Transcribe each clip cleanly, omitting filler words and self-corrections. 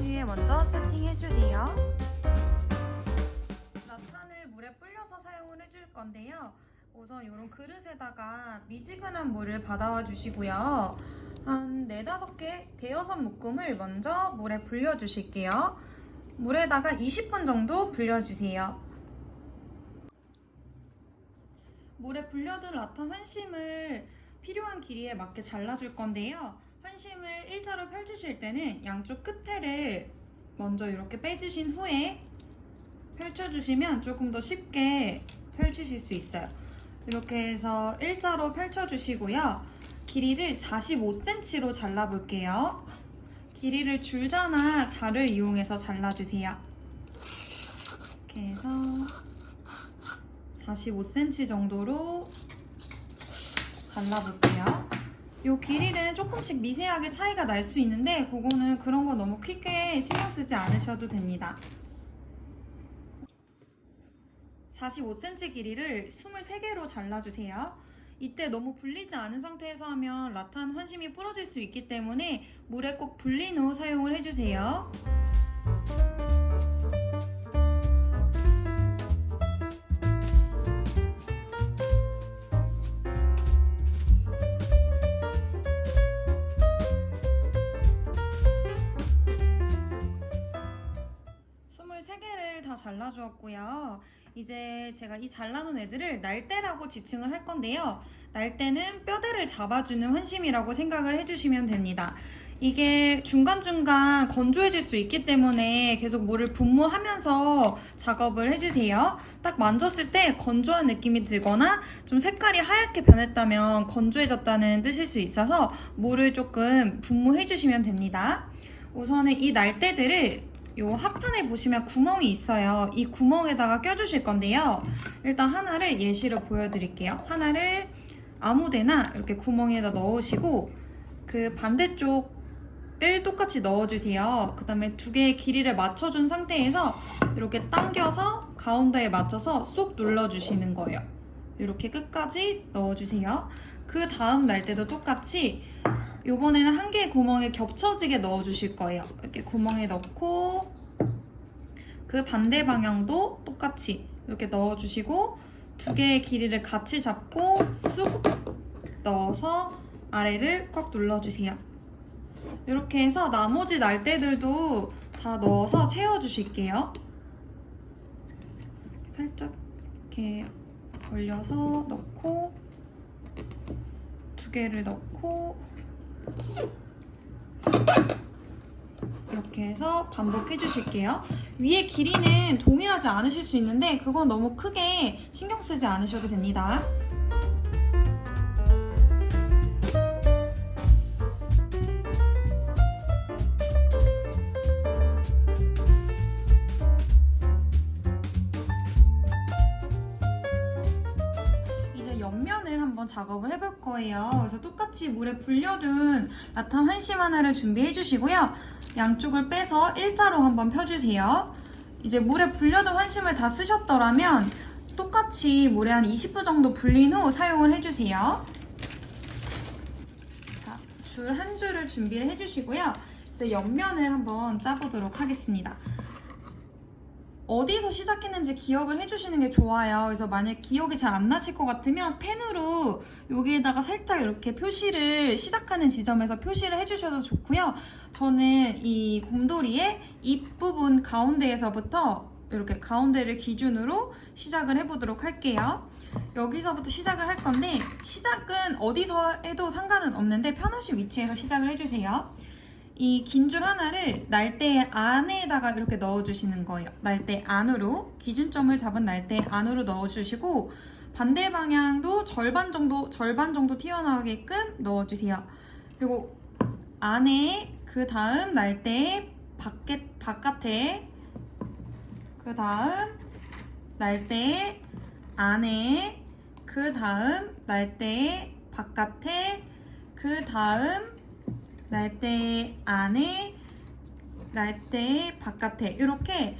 라탄 위에 먼저 세팅해주세요. 라탄을 물에 불려서 사용을 해줄 건데요. 우선 이런 그릇에다가 미지근한 물을 받아와 주시고요. 한 4, 5개 대여섯 묶음을 먼저 물에 불려주실게요. 물에다가 20분 정도 불려주세요. 물에 불려둔 라탄 환심을 필요한 길이에 맞게 잘라줄 건데요. 환심을 일자로 펼치실 때는 양쪽 끝에를 먼저 이렇게 빼주신 후에 펼쳐주시면 조금 더 쉽게 펼치실 수 있어요. 이렇게 해서 일자로 펼쳐주시고요. 길이를 45cm로 잘라볼게요. 길이를 줄자나 자를 이용해서 잘라주세요. 이렇게 해서 45cm 정도로 잘라볼게요. 이 길이는 조금씩 미세하게 차이가 날 수 있는데 그거는 그런 거 너무 크게 신경 쓰지 않으셔도 됩니다. 45cm 길이를 23개로 잘라주세요. 이때 너무 불리지 않은 상태에서 하면 라탄 환심이 부러질 수 있기 때문에 물에 꼭 불린 후 사용을 해주세요. 다 잘라주었고요. 이제 제가 이 잘라놓은 애들을 날대라고 지칭을 할 건데요. 날대는 뼈대를 잡아주는 환심이라고 생각을 해주시면 됩니다. 이게 중간중간 건조해질 수 있기 때문에 계속 물을 분무하면서 작업을 해주세요. 딱 만졌을 때 건조한 느낌이 들거나 좀 색깔이 하얗게 변했다면 건조해졌다는 뜻일 수 있어서 물을 조금 분무해주시면 됩니다. 우선은 이 날대들을 요 합판에 보시면 구멍이 있어요. 이 구멍에다가 껴주실 건데요. 일단 하나를 예시로 보여드릴게요. 하나를 아무데나 이렇게 구멍에다 넣으시고 그 반대쪽을 똑같이 넣어주세요. 그 다음에 2개의 길이를 맞춰준 상태에서 이렇게 당겨서 가운데에 맞춰서 쏙 눌러주시는 거예요. 이렇게 끝까지 넣어주세요. 그 다음 날때도 똑같이 이번에는 1개의 구멍에 겹쳐지게 넣어주실 거예요. 이렇게 구멍에 넣고 그 반대 방향도 똑같이 이렇게 넣어주시고 2개의 길이를 같이 잡고 쑥 넣어서 아래를 꽉 눌러주세요. 이렇게 해서 나머지 날대들도 다 넣어서 채워주실게요. 살짝 이렇게 벌려서 넣고 2개를 넣고 이렇게 해서 반복해 주실게요. 위에 길이는 동일하지 않으실 수 있는데 그건 너무 크게 신경 쓰지 않으셔도 됩니다. 옆면을 한번 작업을 해볼 거예요. 그래서 똑같이 물에 불려둔 라탄 환심 하나를 준비해 주시고요. 양쪽을 빼서 일자로 한번 펴주세요. 이제 물에 불려둔 환심을 다 쓰셨더라면 똑같이 물에 한 20분 정도 불린 후 사용을 해주세요. 자, 줄 한 줄을 준비를 해주시고요. 이제 옆면을 한번 짜보도록 하겠습니다. 어디서 시작했는지 기억을 해주시는 게 좋아요. 그래서 만약 기억이 잘 안 나실 것 같으면 펜으로 여기에다가 살짝 이렇게 표시를 시작하는 지점에서 표시를 해주셔도 좋고요. 저는 이 곰돌이의 입부분 가운데에서부터 이렇게 가운데를 기준으로 시작을 해보도록 할게요. 여기서부터 시작을 할 건데 시작은 어디서 해도 상관은 없는데 편하신 위치에서 시작을 해주세요. 이 긴 줄 하나를 날대 안에다가 이렇게 넣어주시는 거예요. 날대 안으로, 기준점을 잡은 날대 안으로 넣어주시고 반대 방향도 절반 정도 튀어나오게끔 넣어주세요. 그리고 안에, 그 다음 날대 바깥에, 그 다음 날대 안에, 그 다음 날대 바깥에, 그 다음 날대 안에, 날대 바깥에 이렇게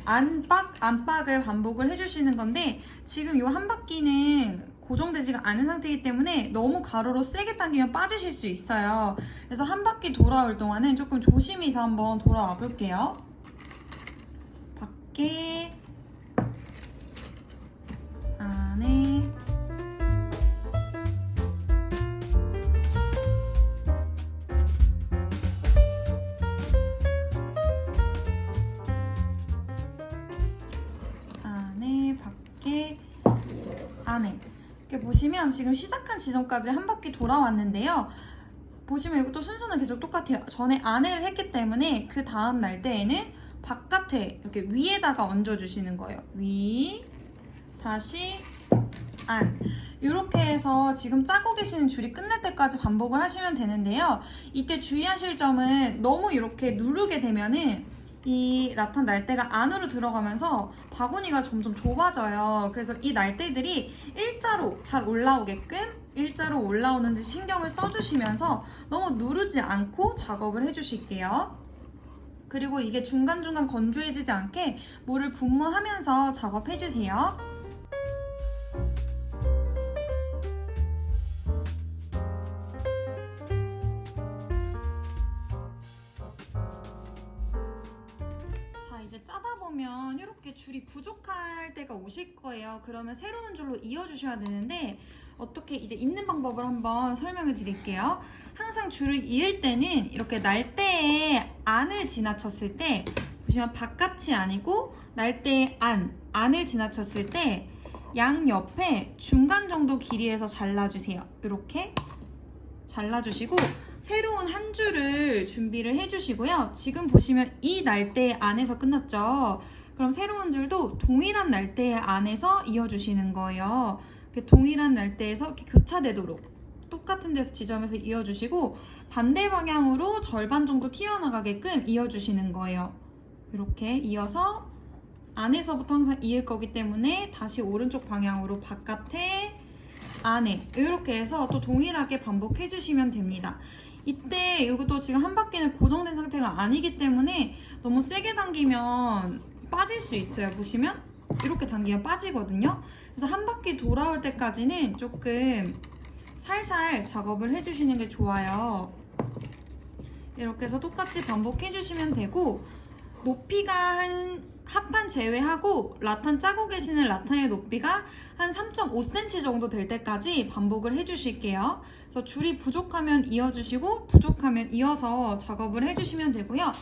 안박을 반복을 해주시는 건데 지금 이 한 바퀴는 고정되지가 않은 상태이기 때문에 너무 가로로 세게 당기면 빠지실 수 있어요. 그래서 한 바퀴 돌아올 동안은 조금 조심해서 한번 돌아와 볼게요. 밖에, 안에, 안에, 밖에, 안에. 이렇게 보시면 지금 시작한 지점까지 한 바퀴 돌아왔는데요. 보시면 이것도 순서는 계속 똑같아요. 전에 안에를 했기 때문에 그 다음 날때에는 바깥에 이렇게 위에다가 얹어주시는 거예요. 위, 다시 안. 이렇게 해서 지금 짜고 계시는 줄이 끝날 때까지 반복을 하시면 되는데요. 이때 주의하실 점은 너무 이렇게 누르게 되면은 이 라탄 날대가 안으로 들어가면서 바구니가 점점 좁아져요. 그래서 이 날대들이 일자로 잘 올라오게끔 일자로 올라오는지 신경을 써주시면서 너무 누르지 않고 작업을 해주실게요. 그리고 이게 중간중간 건조해지지 않게 물을 분무하면서 작업해주세요. 이제 짜다 보면 이렇게 줄이 부족할 때가 오실 거예요. 그러면 새로운 줄로 이어주셔야 되는데 어떻게 이제 잇는 방법을 한번 설명을 드릴게요. 항상 줄을 이을 때는 이렇게 날대의 안을 지나쳤을 때 보시면 바깥이 아니고 날대의 안을 지나쳤을 때 양옆에 중간 정도 길이에서 잘라주세요. 이렇게 잘라주시고 새로운 한 줄을 준비를 해주시고요. 지금 보시면 이 날대 안에서 끝났죠. 그럼 새로운 줄도 동일한 날대 안에서 이어주시는 거예요. 동일한 날대에서 이렇게 교차되도록 똑같은 데서 지점에서 이어주시고 반대 방향으로 절반 정도 튀어나가게끔 이어주시는 거예요. 이렇게 이어서 안에서부터 항상 이을 거기 때문에 다시 오른쪽 방향으로 바깥에 안에 이렇게 해서 또 동일하게 반복해 주시면 됩니다. 이때 이것도 지금 한 바퀴는 고정된 상태가 아니기 때문에 너무 세게 당기면 빠질 수 있어요. 보시면 이렇게 당기면 빠지거든요. 그래서 한 바퀴 돌아올 때까지는 조금 살살 작업을 해주시는 게 좋아요. 이렇게 해서 똑같이 반복해 주시면 되고 높이가 한 합판 제외하고 라탄 짜고 계시는 라탄의 높이가 한 3.5cm 정도 될 때까지 반복을 해주실게요. 그래서 줄이 부족하면 이어주시고 부족하면 이어서 작업을 해주시면 되고요.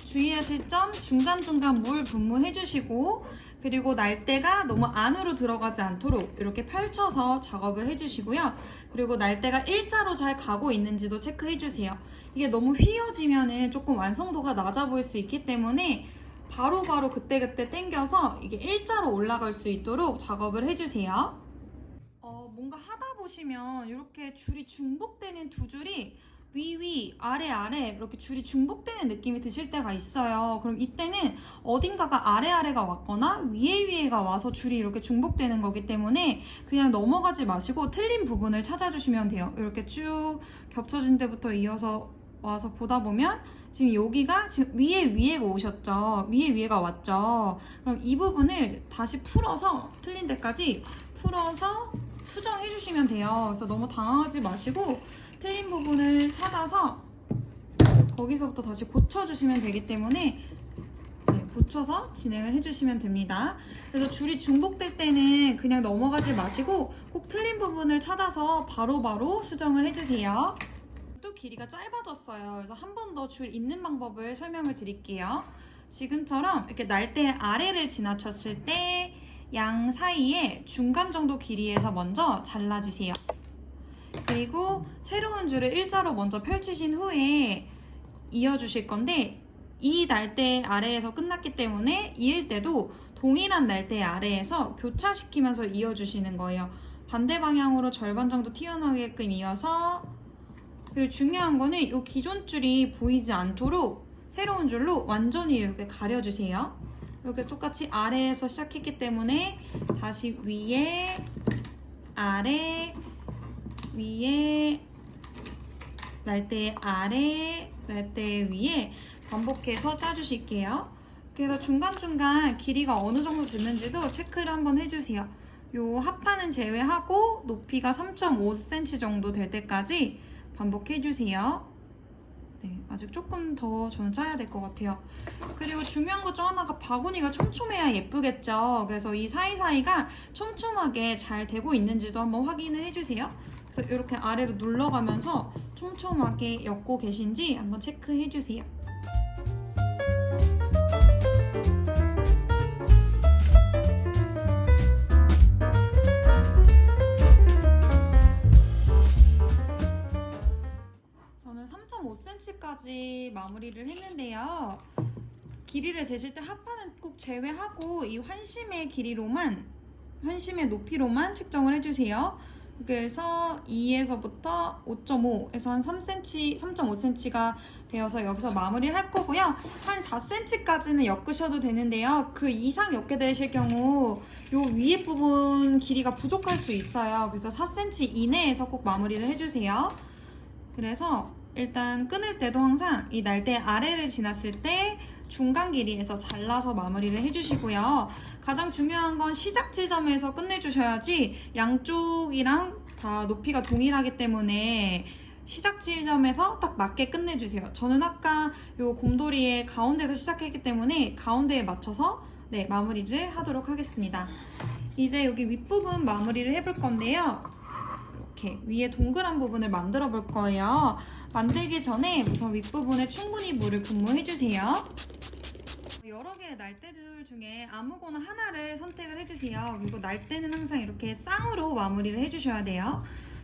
주의하실 점 중간중간 물 분무해주시고 그리고 날대가 너무 안으로 들어가지 않도록 이렇게 펼쳐서 작업을 해주시고요. 그리고 날대가 일자로 잘 가고 있는지도 체크해주세요. 이게 너무 휘어지면 조금 완성도가 낮아 보일 수 있기 때문에 바로바로 그때그때 당겨서 이게 일자로 올라갈 수 있도록 작업을 해주세요. 뭔가 하다 보시면 이렇게 줄이 중복되는 두 줄이 위, 아래 이렇게 줄이 중복되는 느낌이 드실 때가 있어요. 그럼 이때는 어딘가가 아래가 왔거나 위에가 와서 줄이 이렇게 중복되는 거기 때문에 그냥 넘어가지 마시고 틀린 부분을 찾아주시면 돼요. 이렇게 쭉 겹쳐진 데부터 이어서 와서 보다 보면 지금 여기가 지금 위에가 오셨죠. 위에가 왔죠. 그럼 이 부분을 다시 풀어서 틀린 데까지 풀어서 수정해 주시면 돼요. 그래서 너무 당황하지 마시고 틀린 부분을 찾아서 거기서부터 다시 고쳐주시면 되기 때문에 고쳐서 진행을 해주시면 됩니다. 그래서 줄이 중복될 때는 그냥 넘어가지 마시고 꼭 틀린 부분을 찾아서 바로바로 수정을 해주세요. 또 길이가 짧아졌어요. 그래서 한 번 더 줄 잇는 방법을 설명을 드릴게요. 지금처럼 이렇게 날대 아래를 지나쳤을 때 양 사이에 중간 정도 길이에서 먼저 잘라주세요. 그리고 새로운 줄을 일자로 먼저 펼치신 후에 이어주실 건데 이 날대 아래에서 끝났기 때문에 이을 때도 동일한 날대 아래에서 교차시키면서 이어주시는 거예요. 반대 방향으로 절반 정도 튀어나오게끔 이어서 그리고 중요한 거는 이 기존 줄이 보이지 않도록 새로운 줄로 완전히 이렇게 가려주세요. 이렇게 똑같이 아래에서 시작했기 때문에 다시 위에, 아래, 위에, 날대 아래, 날대 위에 반복해서 짜주실게요. 그래서 중간중간 길이가 어느 정도 됐는지도 체크를 한번 해주세요. 요 합판은 제외하고 높이가 3.5cm 정도 될 때까지 반복해주세요. 네, 아직 조금 더 저는 짜야 될 것 같아요. 그리고 중요한 것 중 하나가 바구니가 촘촘해야 예쁘겠죠. 그래서 이 사이사이가 촘촘하게 잘 되고 있는지도 한번 확인을 해주세요. 그래서 이렇게 아래로 눌러가면서 촘촘하게 엮고 계신지 한번 체크해주세요. 저는 3.5cm까지 마무리를 했는데요. 길이를 재실 때 합판은 꼭 제외하고 이 환심의 길이로만, 환심의 높이로만 측정을 해주세요. 그래서 2에서부터 5.5에서 한 3cm, 3.5cm가 되어서 여기서 마무리를 할 거고요. 한 4cm까지는 엮으셔도 되는데요. 그 이상 엮게 되실 경우 요 위에 부분 길이가 부족할 수 있어요. 그래서 4cm 이내에서 꼭 마무리를 해주세요. 그래서 일단 끊을 때도 항상 이 날대 아래를 지났을 때 중간 길이에서 잘라서 마무리를 해주시고요. 가장 중요한 건 시작 지점에서 끝내주셔야지 양쪽이랑 다 높이가 동일하기 때문에 시작 지점에서 딱 맞게 끝내주세요. 저는 아까 요 곰돌이의 가운데서 시작했기 때문에 가운데에 맞춰서 네, 마무리를 하도록 하겠습니다. 이제 여기 윗부분 마무리를 해볼 건데요. 이렇게 위에 동그란 부분을 만들어 볼 거예요. 만들기 전에 우선 윗부분에 충분히 물을 분무해주세요. 여러 개의 날대들 중에 아무거나 하나를 선택을 해주세요. 그리고 날대는 항상 이렇게 쌍으로 마무리를 해주셔야 돼요.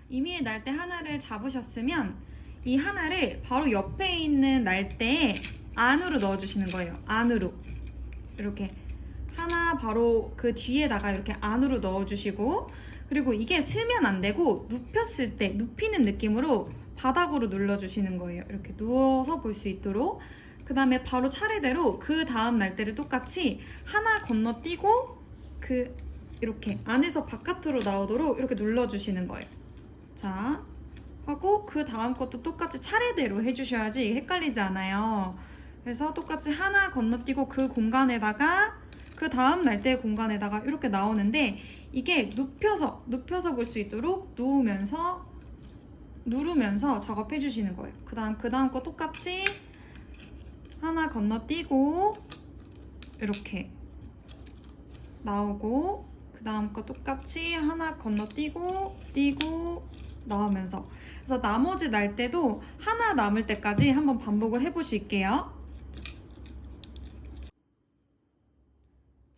이미 날대 하나를 잡으셨으면 이 하나를 바로 옆에 있는 날대에 안으로 넣어주시는 거예요. 안으로 이렇게 하나 바로 그 뒤에다가 이렇게 안으로 넣어주시고, 그리고 이게 스면 안 되고 눕혔을 때 눕히는 느낌으로 바닥으로 눌러주시는 거예요. 이렇게 누워서 볼 수 있도록. 그 다음에 바로 차례대로 그 다음 날대를 똑같이 하나 건너뛰고 그 이렇게 안에서 바깥으로 나오도록 이렇게 눌러주시는 거예요. 자, 하고 그 다음 것도 똑같이 차례대로 해주셔야지 헷갈리지 않아요. 그래서 똑같이 하나 건너뛰고 그 공간에다가 그 다음 날대 공간에다가 이렇게 나오는데, 이게 눕혀서 볼 수 있도록 누르면서 작업해 주시는 거예요. 그 다음 거 똑같이 하나 건너뛰고 이렇게 나오고, 그 다음 거 똑같이 하나 건너뛰고 뛰고 나오면서, 그래서 나머지 날대도 하나 남을 때까지 한번 반복을 해보실게요.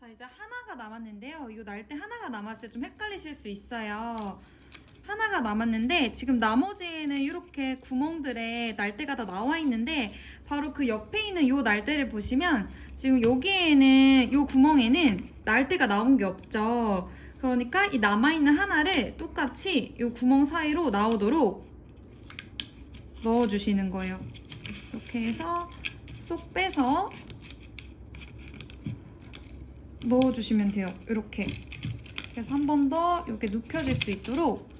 자, 이제 하나가 남았는데요. 이 날대 하나가 남았을 때 좀 헷갈리실 수 있어요. 하나가 남았는데 지금 나머지에는 이렇게 구멍들에 날대가 다 나와 있는데, 바로 그 옆에 있는 이 날대를 보시면 지금 여기에는, 이 구멍에는 날대가 나온 게 없죠. 그러니까 이 남아있는 하나를 똑같이 이 구멍 사이로 나오도록 넣어주시는 거예요. 이렇게 해서 쏙 빼서 넣어주시면 돼요. 이렇게. 그래서 한 번 더 이렇게 눕혀질 수 있도록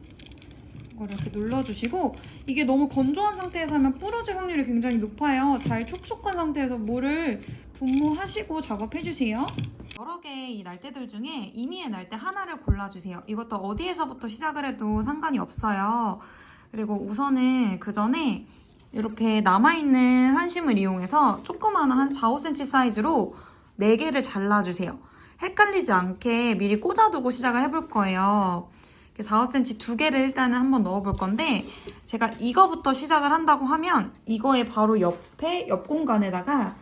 이걸 이렇게 눌러주시고, 이게 너무 건조한 상태에서 하면 부러질 확률이 굉장히 높아요. 잘 촉촉한 상태에서 물을 분무하시고 작업해주세요. 여러 개의 이 날대들 중에 이미의 날대 하나를 골라주세요. 이것도 어디에서부터 시작을 해도 상관이 없어요. 그리고 우선은 그 전에 이렇게 남아있는 환심을 이용해서 조그마한 한 4, 5cm 사이즈로 4개를 잘라주세요. 헷갈리지 않게 미리 꽂아두고 시작을 해볼 거예요. 4, 5cm 2개를 일단은 한번 넣어볼 건데, 제가 이거부터 시작을 한다고 하면 이거의 바로 옆에 옆 공간에다가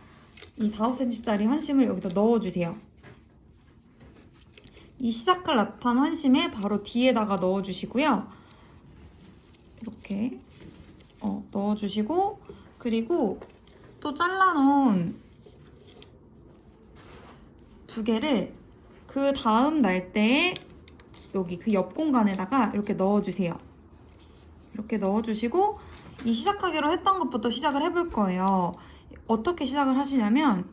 이 4, 5cm짜리 환심을 여기다 넣어주세요. 이 시작할 나타난 환심에 바로 뒤에다가 넣어주시고요. 이렇게 넣어주시고, 그리고 또 잘라놓은 2개를 그 다음 날대에 여기 그 옆 공간에다가 이렇게 넣어주세요. 이렇게 넣어주시고, 이 시작하기로 했던 것부터 시작을 해볼 거예요. 어떻게 시작을 하시냐면,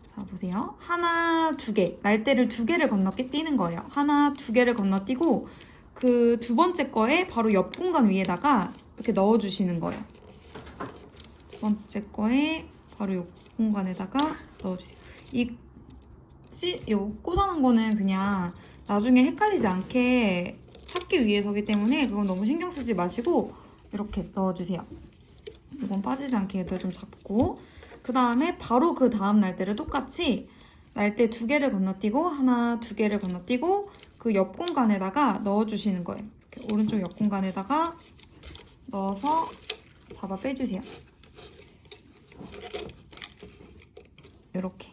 자 보세요. 하나, 2개, 날대를 2개를 건너뛰 띄는 거예요. 하나, 2개를 건너뛰고 그 두 번째 거에 바로 옆 공간 위에다가 이렇게 넣어주시는 거예요. 두 번째 거에 바로 옆 공간에다가 넣어주세요. 요 꽂아놓은 거는 그냥 나중에 헷갈리지 않게 찾기 위해서기 때문에 그건 너무 신경 쓰지 마시고 이렇게 넣어주세요. 이건 빠지지 않게 얘도 좀 잡고, 그 다음에 바로 그 다음 날대를 똑같이 날대 2개를 건너뛰고 하나, 2개를 건너뛰고 그 옆 공간에다가 넣어주시는 거예요. 이렇게 오른쪽 옆 공간에다가 넣어서 잡아 빼주세요. 이렇게.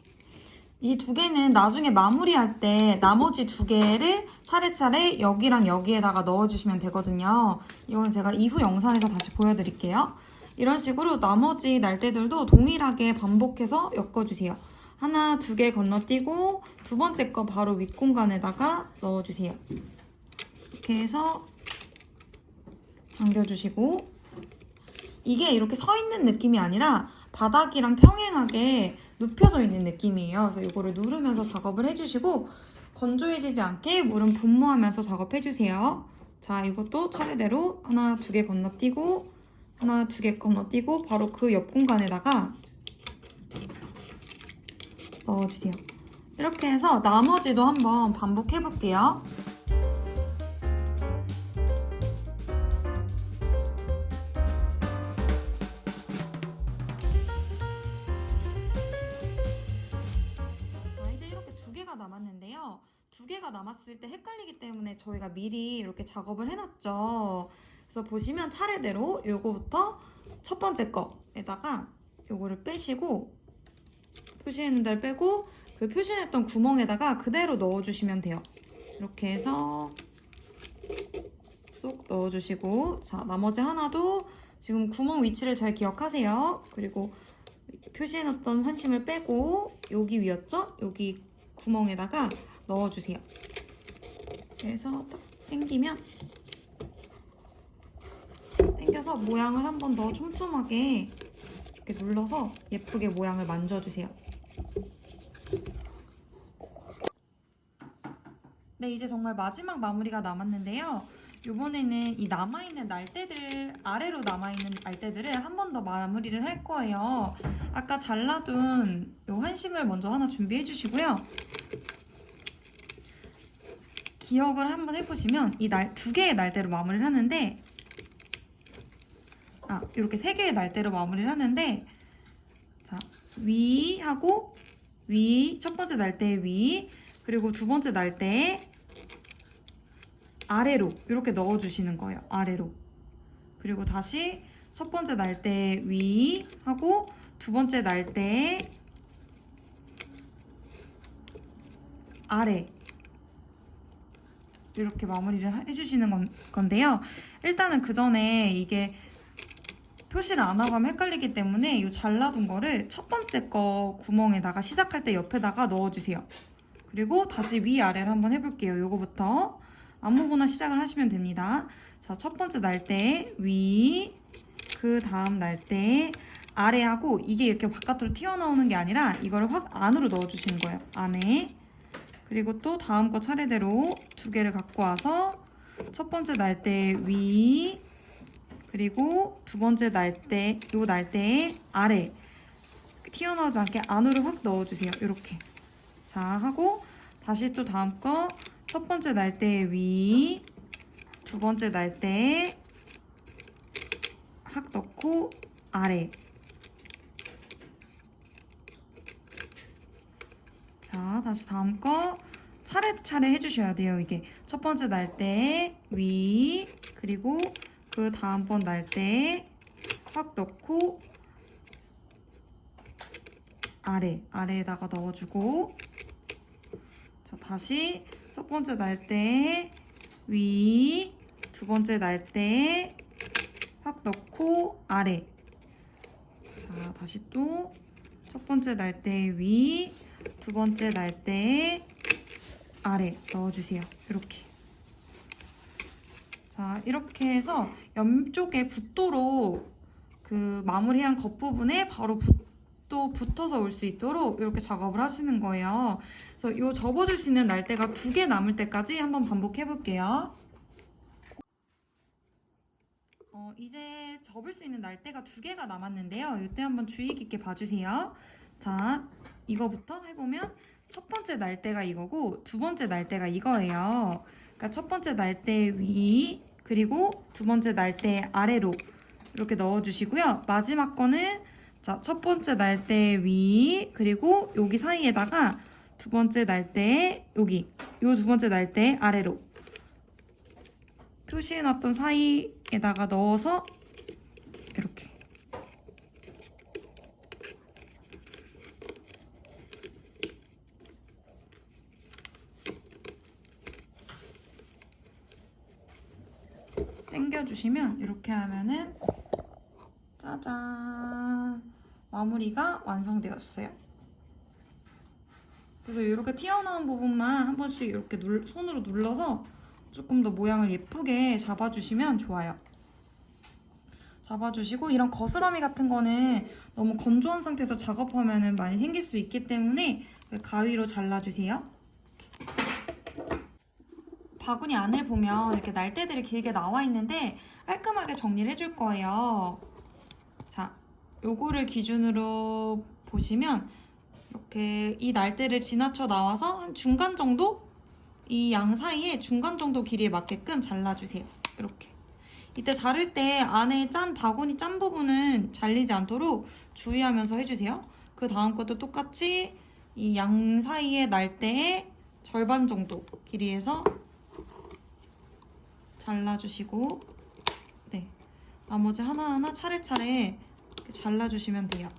이 2개는 나중에 마무리할 때 나머지 2개를 차례차례 여기랑 여기에다가 넣어주시면 되거든요. 이건 제가 이후 영상에서 다시 보여드릴게요. 이런 식으로 나머지 날대들도 동일하게 반복해서 엮어주세요. 하나, 2개 건너뛰고 2번째 거 바로 윗공간에다가 넣어주세요. 이렇게 해서 당겨주시고, 이게 이렇게 서 있는 느낌이 아니라 바닥이랑 평행하게 눕혀져 있는 느낌이에요. 그래서 이거를 누르면서 작업을 해주시고, 건조해지지 않게 물은 분무하면서 작업해주세요. 자, 이것도 차례대로 하나, 2개 건너뛰고 하나, 2개 건너뛰고 바로 그 옆 공간에다가 넣어주세요. 이렇게 해서 나머지도 한번 반복해볼게요. 자, 이제 이렇게 2개가 남았는데요. 2개가 남았을 때 헷갈리기 때문에 저희가 미리 이렇게 작업을 해놨죠. 그래서 보시면 차례대로 요거부터 첫 번째 거에다가 요거를 빼시고, 표시했는 데를 빼고 그 표시했던 구멍에다가 그대로 넣어주시면 돼요. 이렇게 해서 쏙 넣어주시고, 자, 나머지 하나도 지금 구멍 위치를 잘 기억하세요. 그리고 표시해놨던 환심을 빼고 여기 위였죠? 여기 구멍에다가 넣어주세요. 그래서 딱 당기면, 당겨서 모양을 한 번 더 촘촘하게 이렇게 눌러서 예쁘게 모양을 만져주세요. 네, 이제 정말 마지막 마무리가 남았는데요. 이번에는 이 남아있는 날대들, 아래로 남아있는 날대들을 한 번 더 마무리를 할 거예요. 아까 잘라둔 이 환심을 먼저 하나 준비해 주시고요. 기억을 한번 해보시면 이 2개의 날대로 마무리를 하는데, 이렇게 3개의 날대로 마무리를 하는데, 자, 위하고 위, 첫 번째 날대 위, 그리고 2번째 날대 아래로 이렇게 넣어주시는 거예요. 아래로. 그리고 다시 첫 번째 날대 위 하고 2번째 날대 아래, 이렇게 마무리를 해주시는 건데요. 일단은 그 전에 이게 표시를 안 하고 하면 헷갈리기 때문에 이 잘라둔 거를 첫 번째 거 구멍에다가 시작할 때 옆에다가 넣어주세요. 그리고 다시 위아래를 한번 해볼게요. 요거부터 아무거나 시작을 하시면 됩니다. 자, 첫 번째 날대 위, 그 다음 날대 아래하고, 이게 이렇게 바깥으로 튀어나오는 게 아니라 이거를 확 안으로 넣어주시는 거예요. 안에. 그리고 또 다음 거 차례대로 2개를 갖고 와서 첫 번째 날대 위, 그리고 2번째 날대, 요 날대의 아래 튀어나오지 않게 안으로 확 넣어주세요. 이렇게. 자, 하고 다시 또 다음 거 첫 번째 날대 위, 2번째 날대 확 넣고 아래. 자, 다시 다음 거 차례차례 해주셔야 돼요. 이게 첫 번째 날대 위, 그리고 그 다음번 날대 확 넣고 아래에다가 넣어주고, 자, 다시 첫 번째 날대 위, 2번째 날대 확 넣고 아래. 자, 다시 또 첫 번째 날대 위, 2번째 날대 아래 넣어주세요. 이렇게. 자, 이렇게 해서 옆쪽에 붙도록 그 마무리한 겉부분에 바로 또 붙어서 올 수 있도록 이렇게 작업을 하시는 거예요. 그래서 이 접어줄 수 있는 날대가 2개 남을 때까지 한번 반복해 볼게요. 이제 접을 수 있는 날대가 2개가 남았는데요. 이때 한번 주의 깊게 봐주세요. 자, 이거부터 해보면 첫 번째 날대가 이거고 두 번째 날대가 이거예요. 그러니까 첫 번째 날대 위 그리고 두 번째 날대 아래로 이렇게 넣어주시고요. 마지막 거는 자, 첫 번째 날대 위 그리고 여기 사이에다가 두 번째 날대 여기 요 두 번째 날대 아래로 표시해놨던 사이에다가 넣어서 이렇게 당겨주시면 이렇게 하면은 짜잔 마무리가 완성되었어요. 그래서 이렇게 튀어나온 부분만 한 번씩 이렇게 손으로 눌러서 조금 더 모양을 예쁘게 잡아주시면 좋아요. 잡아주시고 이런 거스러미 같은 거는 너무 건조한 상태에서 작업하면 많이 생길 수 있기 때문에 가위로 잘라주세요. 바구니 안을 보면 이렇게 날대들이 길게 나와 있는데 깔끔하게 정리를 해줄 거예요. 자, 요거를 기준으로 보시면 이렇게 이 날대를 지나쳐 나와서 한 중간 정도? 이 양 사이에 중간 정도 길이에 맞게끔 잘라주세요. 이렇게. 이때 자를 때 안에 바구니 짠 부분은 잘리지 않도록 주의하면서 해주세요. 그 다음 것도 똑같이 이 양 사이에 날대의 절반 정도 길이에서 잘라주시고 네, 나머지 하나하나 차례차례 이렇게 잘라주시면 돼요.